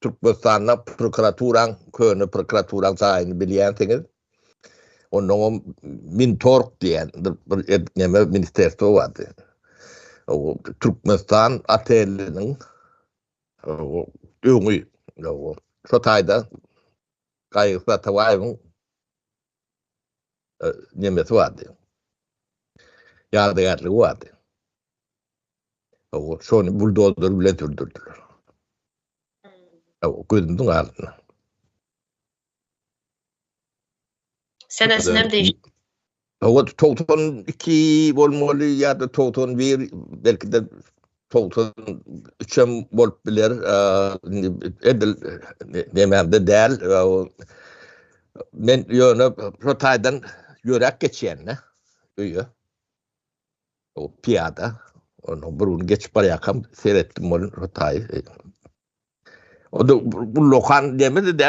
Türkmenistan'a köne prokuraturan sayını bilýänsiniz. Onun Mintorg diyen bir etneme ministerstvo vardı. O Türkmenistan atelinin öňü şu taýda gaýgysla tawaýyň nemesi vardı. Ýagdaýarlygy vardı. O şonu buldozer bilen sürdürdüler. O gözümdün aldyna. Senesinem değiş. O 92 bolmaly ýa-da 91 belki de 93 bolup biler. Edil dememde däl. Men ýöne Rotaýdan ýörek geçýän öýe. O piýada. Onu burun geçip barýakam seretdim onu Rotaýy. O da bu lokan demedi der